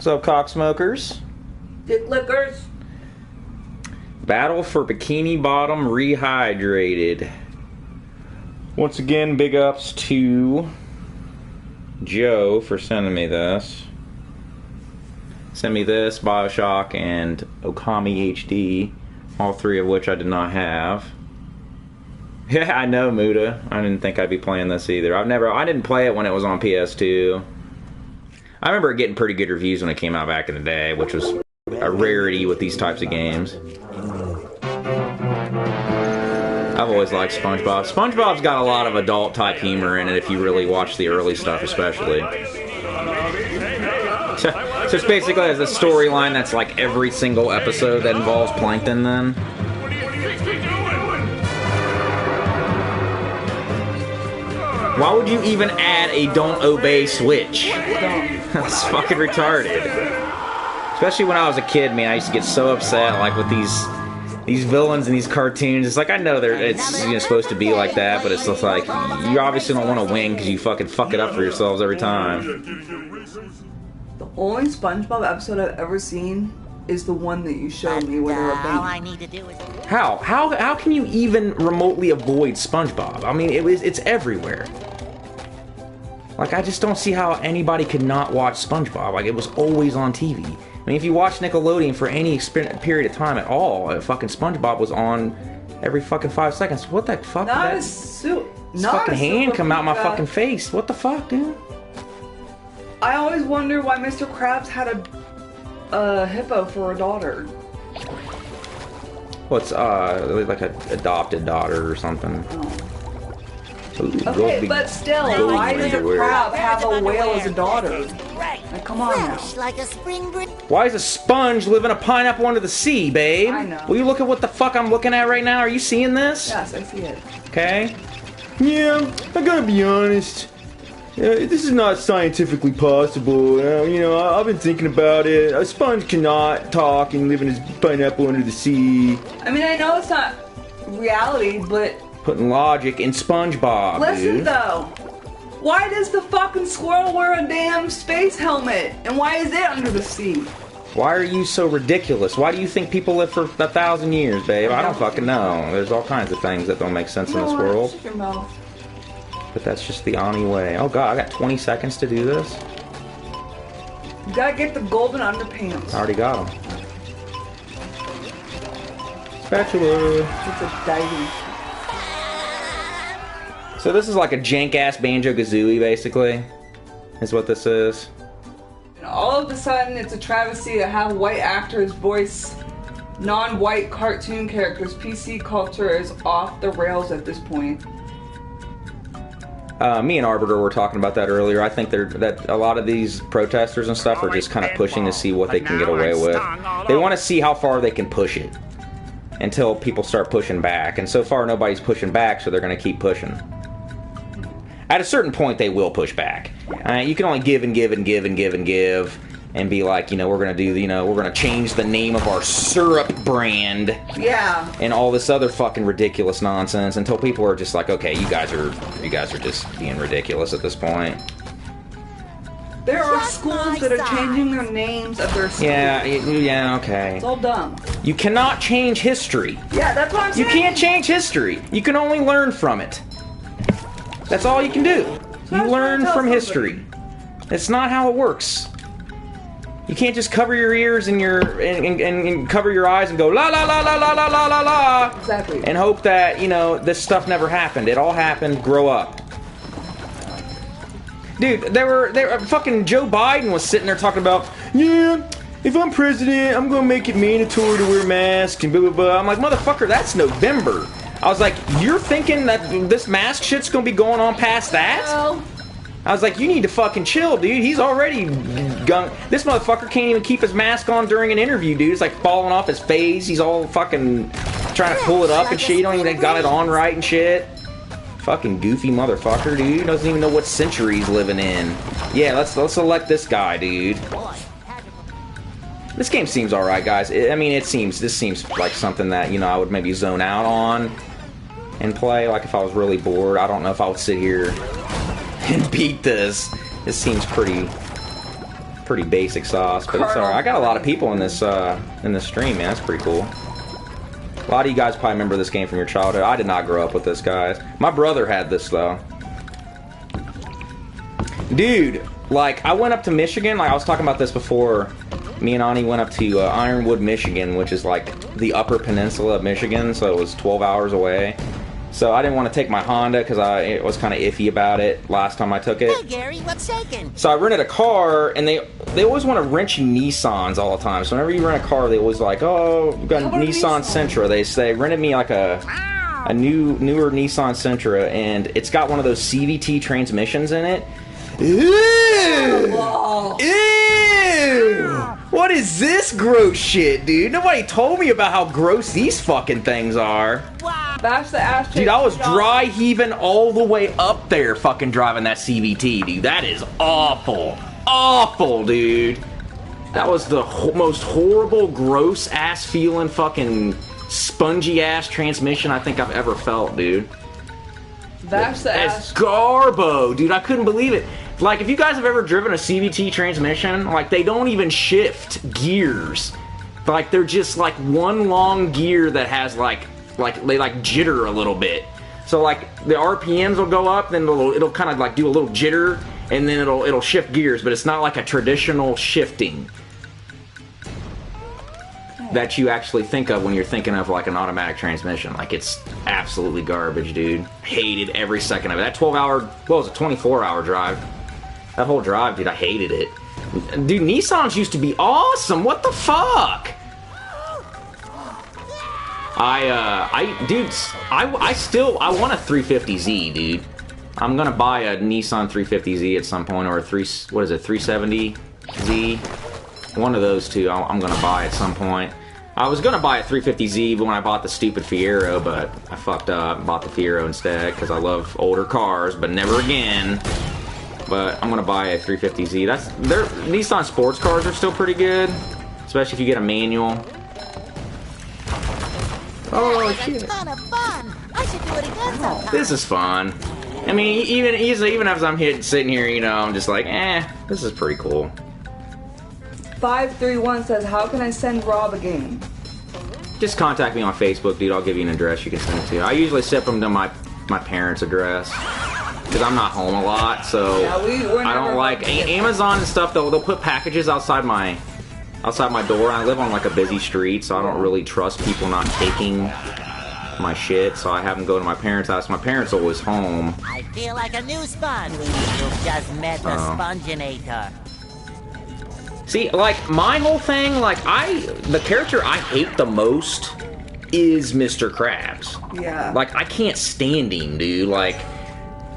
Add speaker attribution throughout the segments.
Speaker 1: What's up, cocksmokers?
Speaker 2: Dick lickers.
Speaker 1: Battle for Bikini Bottom Rehydrated. Once again, big ups to Joe for sending me this. Send me this, Bioshock, and Okami HD. All three of which I did not have. Yeah, I know, Muda. I didn't think I'd be playing this either. I didn't play it when it was on PS2. I remember it getting pretty good reviews when it came out back in the day, which was a rarity with these types of games. I've always liked Spongebob. Spongebob's got a lot of adult-type humor in it if you really watch the early stuff, especially. So it's basically a storyline that's like every single episode that involves Plankton, then. Why would you even add a don't obey switch? That's fucking retarded. Especially when I was a kid, man, I used to get so upset, like, with these villains in these cartoons. It's like, I know it's supposed to be like that, but it's just like, you obviously don't want to win because you fucking fuck it up for yourselves every time.
Speaker 2: The only SpongeBob episode I've ever seen is the one that you showed me when they were baby.
Speaker 1: How can you even remotely avoid SpongeBob? I mean, it's everywhere. Like, I just don't see how anybody could not watch SpongeBob. Like, it was always on TV. I mean, if you watch Nickelodeon for any period of time at all, fucking SpongeBob was on every fucking 5 seconds. What the fuck? This fucking hand come out my fucking face. What the fuck, dude?
Speaker 2: I always wonder why Mr. Krabs had a hippo for a daughter.
Speaker 1: Well, it's like an adopted daughter or something.
Speaker 2: Oh.
Speaker 1: Ooh,
Speaker 2: okay, but still, why does a crab have a whale as a daughter? Like, come on now.
Speaker 1: Why does a sponge live in a pineapple under the sea, babe?
Speaker 2: I know.
Speaker 1: Will you look at what the fuck I'm looking at right now? Are you seeing this?
Speaker 2: Yes, I see it.
Speaker 1: Okay. Yeah, I gotta be honest. This is not scientifically possible. I've been thinking about it. A sponge cannot talk and live in his pineapple under the sea.
Speaker 2: I mean, I know it's not reality, but...
Speaker 1: Putting logic in SpongeBob,
Speaker 2: Listen,
Speaker 1: dude.
Speaker 2: though. Why does the fucking squirrel wear a damn space helmet? And why is it under the sea?
Speaker 1: Why are you so ridiculous? Why do you think people live for 1,000 years, babe? I don't fucking know. There's all kinds of things that don't make sense in this world.
Speaker 2: Shut your mouth.
Speaker 1: But that's just the Ani way. Oh god, I got 20 seconds to do this?
Speaker 2: You gotta get the golden underpants.
Speaker 1: I already got them. Spatula.
Speaker 2: It's a diving.
Speaker 1: So this is like a jank-ass Banjo-Kazooie, basically, is what this is.
Speaker 2: And all of a sudden, it's a travesty to have white actors voice non-white cartoon characters. PC culture is off the rails at this point.
Speaker 1: Me and Arbiter were talking about that earlier. I think that a lot of these protesters and stuff are just kind of pushing to see what they can get away with. They want to see how far they can push it until people start pushing back. And so far, nobody's pushing back, so they're going to keep pushing. At a certain point, they will push back. You can only give and give and give and give and give, and be like, we're gonna do, we're gonna change the name of our syrup brand.
Speaker 2: Yeah.
Speaker 1: And all this other fucking ridiculous nonsense until people are just like, okay, you guys are just being ridiculous at this point.
Speaker 2: There are schools that are changing their names of their schools.
Speaker 1: Yeah, okay.
Speaker 2: It's all dumb.
Speaker 1: You cannot change history.
Speaker 2: Yeah, that's what I'm saying.
Speaker 1: You can't change history. You can only learn from it. That's all you can do. You learn from history. That's not how it works. You can't just cover your ears and and cover your eyes and go la la la la la la la la la.
Speaker 2: Exactly.
Speaker 1: And hope that, this stuff never happened. It all happened. Grow up. Dude, fucking Joe Biden was sitting there talking about, yeah, if I'm president, I'm gonna make it mandatory to wear masks and blah blah blah. I'm like, motherfucker, that's November. I was like, you're thinking that this mask shit's gonna be going on past that?
Speaker 2: Well,
Speaker 1: I was like, you need to fucking chill, dude. He's already this motherfucker can't even keep his mask on during an interview, dude. It's like falling off his face. He's all fucking trying to pull it up and shit. You don't even got it on right and shit. Fucking goofy motherfucker, dude. He doesn't even know what century he's living in. Yeah, let's elect this guy, dude. This game seems alright, guys. This seems like something that, I would maybe zone out on and play. Like if I was really bored. I don't know if I would sit here and beat this. This seems pretty pretty basic sauce, but it's alright. I got a lot of people in this stream, man. That's pretty cool. A lot of you guys probably remember this game from your childhood. I did not grow up with this, guys. My brother had this, though. Dude, like, I went up to Michigan. Like, I was talking about this before. Me and Ani went up to Ironwood, Michigan, which is, like, the upper peninsula of Michigan, so it was 12 hours away. So I didn't want to take my Honda because I was kind of iffy about it last time I took it.
Speaker 3: Hey, Gary, what's shaking?
Speaker 1: So I rented a car, and they always want to rent you Nissans all the time. So whenever you rent a car, they always like, oh, we've got a Nissan Sentra. They say, rented me like a newer Nissan Sentra, and it's got one of those CVT transmissions in it. Ew! Ew! What is this gross shit, dude? Nobody told me about how gross these fucking things are.
Speaker 2: Bash the ass.
Speaker 1: Dude, I was dry heaving all the way up there fucking driving that CVT, dude. That is awful. Awful, dude. That was the most horrible, gross ass feeling fucking spongy ass transmission I think I've ever felt, dude.
Speaker 2: Bash the ass.
Speaker 1: It's garbo, dude. I couldn't believe it. Like, if you guys have ever driven a CVT transmission, like, they don't even shift gears. Like, they're just, like, one long gear that has, like, they, like, jitter a little bit. So, like, the RPMs will go up, then it'll kind of, like, do a little jitter, and then it'll shift gears, but it's not like a traditional shifting that you actually think of when you're thinking of, like, an automatic transmission. Like, it's absolutely garbage, dude. Hated every second of it. That 12-hour, well, it was a 24-hour drive. That whole drive, dude, I hated it. Dude, Nissans used to be awesome. What the fuck? I want a 350Z, dude. I'm gonna buy a Nissan 350Z at some point, or a 370Z. One of those two I'm gonna buy at some point. I was gonna buy a 350Z when I bought the stupid Fiero, but I fucked up and bought the Fiero instead because I love older cars, but never again. But I'm gonna buy a 350Z. Nissan sports cars are still pretty good, especially if you get a manual.
Speaker 3: Oh, shit. Kind of fun. I should do it again sometime.
Speaker 1: This is fun. I mean, even as I'm sitting here, you know, I'm just like, this is pretty cool.
Speaker 2: 531 says, how can I send Rob a game?
Speaker 1: Just contact me on Facebook, dude. I'll give you an address you can send it to. I usually send them to my parents' address because I'm not home a lot, so
Speaker 2: Yeah,
Speaker 1: I don't like Amazon and stuff. They'll put packages outside my door. I live on like a busy street, so I don't really trust people not taking my shit, so I have them go to my parents' house. My parents are always home.
Speaker 3: I feel like a new sponge. You've just met the Sponginator.
Speaker 1: See, like, my whole thing, like, the character I hate the most is Mr. Krabs.
Speaker 2: Yeah.
Speaker 1: Like, I can't stand him, dude. Like,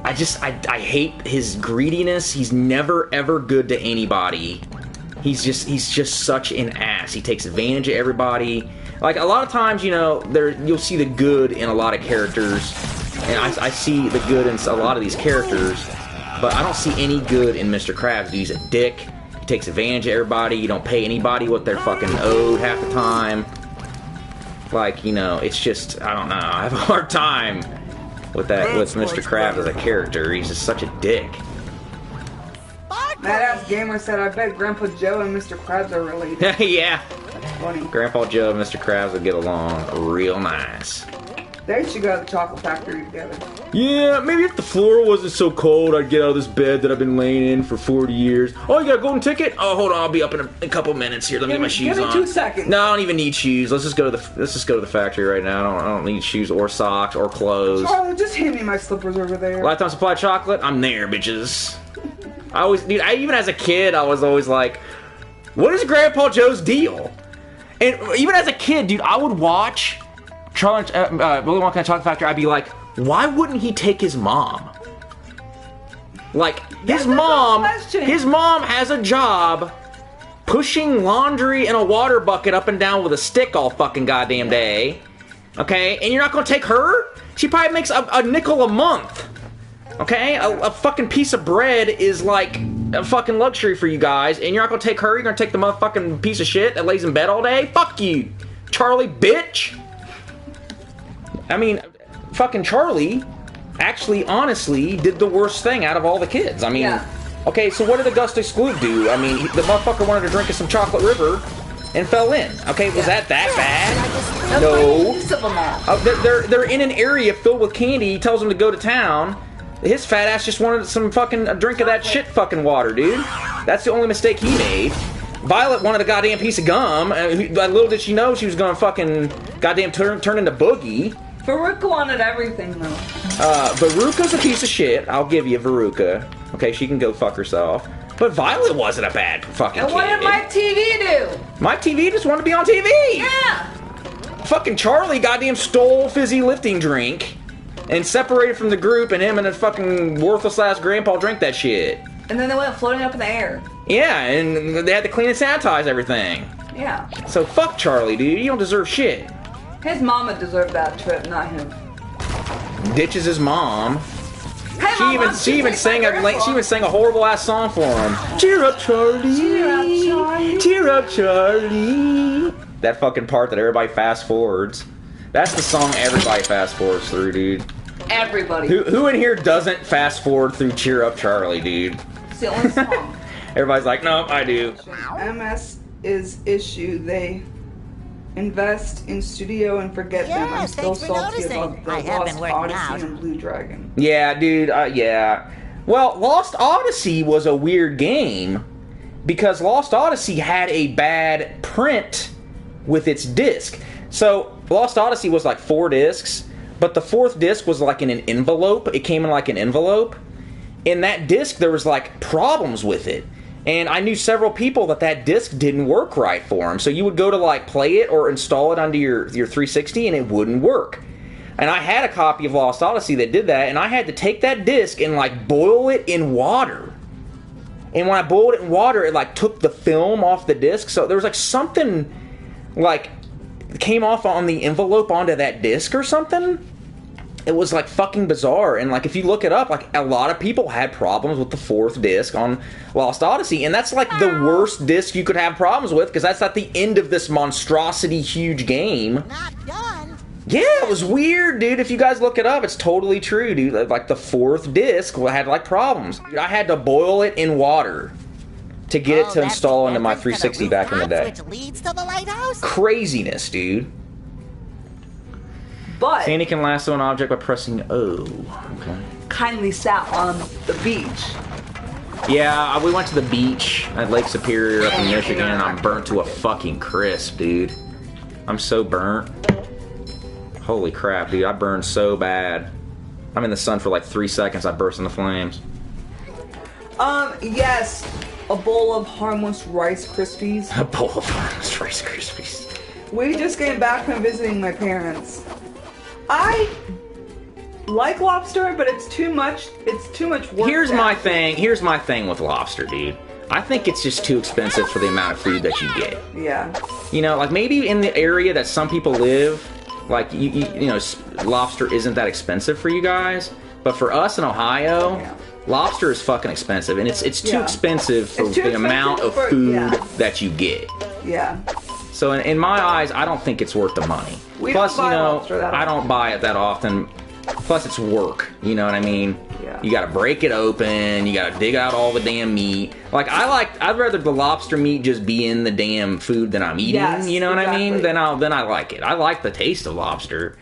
Speaker 1: I hate his greediness. He's never, ever good to anybody. He's just such an ass. He takes advantage of everybody. Like, a lot of times, you know, you'll see the good in a lot of characters, and I see the good in a lot of these characters, but I don't see any good in Mr. Krabs. Dude, he's a dick. He takes advantage of everybody. You don't pay anybody what they're fucking owed half the time. Like, you know, it's just, I don't know. I have a hard time with Mr. Krabs as a character. He's just such a dick.
Speaker 2: Badass Gamer said, I bet Grandpa Joe and Mr. Krabs are related.
Speaker 1: Yeah.
Speaker 2: That's funny.
Speaker 1: Grandpa Joe and Mr. Krabs would get along real nice.
Speaker 2: They should go to the chocolate factory together.
Speaker 1: Yeah, maybe if the floor wasn't so cold, I'd get out of this bed that I've been laying in for 40 years. Oh, you got a golden ticket? Oh, hold on, I'll be up in a couple minutes here. Let me get my shoes on.
Speaker 2: Give me 2 seconds.
Speaker 1: No, I don't even need shoes. Let's just go to the factory right now. I don't need shoes or socks or clothes.
Speaker 2: Charlie, just hand me my slippers over there.
Speaker 1: Lifetime supply chocolate? I'm there, bitches. Even as a kid, I was always like, what is Grandpa Joe's deal? And even as a kid, dude, I would watch Willy Wonka and the Chocolate Factory. I'd be like, why wouldn't he take his mom? Like, his mom has a job pushing laundry in a water bucket up and down with a stick all fucking goddamn day. Okay? And you're not gonna take her? She probably makes a nickel a month. Okay? A fucking piece of bread is like a fucking luxury for you guys, and you're not gonna take her? You're gonna take the motherfucking piece of shit that lays in bed all day? Fuck you, Charlie, bitch! I mean, fucking Charlie actually, honestly, did the worst thing out of all the kids. I mean, Okay, so what did Augustus Gloop do? I mean, the motherfucker wanted to drink of some chocolate river and fell in. Okay, was that bad? No. They're in an area filled with candy. He tells them to go to town. His fat ass just wanted some fucking a drink of that shit fucking water, dude. That's the only mistake he made. Violet wanted a goddamn piece of gum. Little did she know she was gonna fucking goddamn turn into Boogie.
Speaker 2: Veruca wanted everything though.
Speaker 1: Veruca's a piece of shit. I'll give you Veruca. Okay, she can go fuck herself. But Violet wasn't a bad fucking kid.
Speaker 2: And what did Mike TV do?
Speaker 1: Mike TV just wanted to be on TV.
Speaker 2: Yeah.
Speaker 1: Fucking Charlie goddamn stole fizzy lifting drink and separated from the group, and him and his fucking worthless ass grandpa drank that shit.
Speaker 2: And then they went floating up in the air.
Speaker 1: Yeah, and they had to clean and sanitize everything.
Speaker 2: Yeah.
Speaker 1: So fuck Charlie, dude. You don't deserve shit.
Speaker 2: His mama deserved that trip, not him.
Speaker 1: Ditches his mom.
Speaker 2: Hey,
Speaker 1: She even sang a horrible ass song for him. Cheer up, Charlie.
Speaker 2: Cheer up, Charlie.
Speaker 1: Cheer up, Charlie. That fucking part that everybody fast forwards. That's the song everybody fast forwards through, dude.
Speaker 2: Everybody.
Speaker 1: Who in here doesn't fast forward through Cheer Up, Charlie, dude?
Speaker 2: It's the only song.
Speaker 1: Everybody's like, no, I do.
Speaker 2: MS is issue. They invest in studio and forget them. I'm still
Speaker 3: thanks for
Speaker 2: salty
Speaker 3: noticing.
Speaker 2: about the
Speaker 3: I have
Speaker 2: Lost
Speaker 3: been working
Speaker 2: Odyssey
Speaker 3: out.
Speaker 2: and Blue Dragon.
Speaker 1: Yeah, dude, yeah. Well, Lost Odyssey was a weird game because Lost Odyssey had a bad print with its disc. So, Lost Odyssey was like 4 discs, but the 4th disc was like in an envelope. It came in like an envelope. In that disc, there was like problems with it. And I knew several people that disc didn't work right for them. So you would go to like play it or install it onto your 360 and it wouldn't work. And I had a copy of Lost Odyssey that did that, and I had to take that disc and like boil it in water. And when I boiled it in water, it like took the film off the disc. So there was like something like came off on the envelope onto that disc or something. It was like fucking bizarre, and like if you look it up, like a lot of people had problems with the 4th disc on Lost Odyssey, and that's like the worst disc you could have problems with because that's at the end of this monstrosity huge game.
Speaker 3: Not done.
Speaker 1: Yeah, it was weird, dude. If you guys look it up, it's totally true, dude. Like the 4th disc had like problems. I had to boil it in water to get it to install into my 360 back in the day.
Speaker 3: Which leads to the lighthouse?
Speaker 1: Craziness, dude.
Speaker 2: But
Speaker 1: Sandy can lasso an object by pressing O. Okay.
Speaker 2: kindly sat on the beach.
Speaker 1: Yeah, we went to the beach at Lake Superior up in Michigan, and I'm burnt to a fucking crisp, dude. I'm so burnt. Holy crap, dude. I burned so bad. I'm in the sun for like 3 seconds. I burst into flames.
Speaker 2: Yes. A bowl of harmless Rice Krispies.
Speaker 1: A bowl of harmless Rice Krispies.
Speaker 2: We just came back from visiting my parents. I like lobster, but it's too much. It's too much work.
Speaker 1: Here's my thing with lobster, dude. I think it's just too expensive for the amount of food that you get.
Speaker 2: Yeah.
Speaker 1: You know, like maybe in the area that some people live, like you know, lobster isn't that expensive for you guys. But for us in Ohio, lobster is fucking expensive, and it's too expensive for the amount of food that you get.
Speaker 2: Yeah.
Speaker 1: So in my eyes, I don't think it's worth the money. Plus, you know, I don't buy it that often. Plus, it's work. You know what I mean?
Speaker 2: Yeah.
Speaker 1: You gotta break it open. You gotta dig out all the damn meat. Like I'd rather the lobster meat just be in the damn food that I'm eating.
Speaker 2: Yes,
Speaker 1: you know what I mean?
Speaker 2: exactly.
Speaker 1: Then I like it. I like the taste of lobster.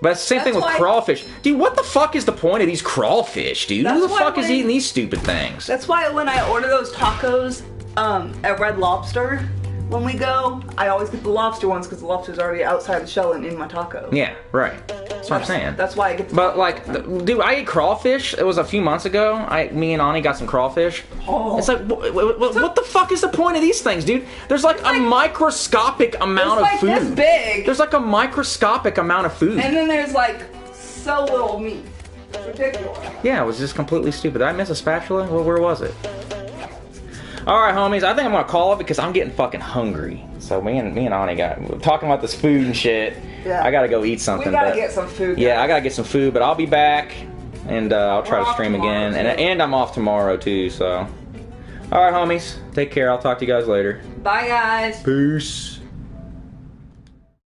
Speaker 1: But it's the same thing with crawfish. Dude, what the fuck is the point of these crawfish, dude? Who the fuck is eating these stupid things?
Speaker 2: That's why when I order those tacos at Red Lobster, when we go, I always get the lobster ones because the lobster's already outside the shell and in my taco.
Speaker 1: Yeah, right. That's what I'm saying.
Speaker 2: That's why I get the
Speaker 1: But like, dude, I ate crawfish. It was a few months ago. Me and Ani got some crawfish.
Speaker 2: Oh.
Speaker 1: It's like, what the fuck is the point of these things, dude? There's like a microscopic amount of food.
Speaker 2: It's like this big.
Speaker 1: There's like a microscopic amount of food.
Speaker 2: And then there's like so little meat. It's ridiculous.
Speaker 1: Yeah, it was just completely stupid. Did I miss a spatula? Well, where was it? All right, homies. I think I'm gonna call it because I'm getting fucking hungry. So me and Ani got talking about this food and shit.
Speaker 2: Yeah.
Speaker 1: I gotta go eat something.
Speaker 2: We gotta get some food.
Speaker 1: Yeah, I gotta get some food, but I'll be back, and I'll try to stream again. And I'm off tomorrow too. So, all right, homies. Take care. I'll talk to you guys later.
Speaker 2: Bye, guys.
Speaker 1: Peace.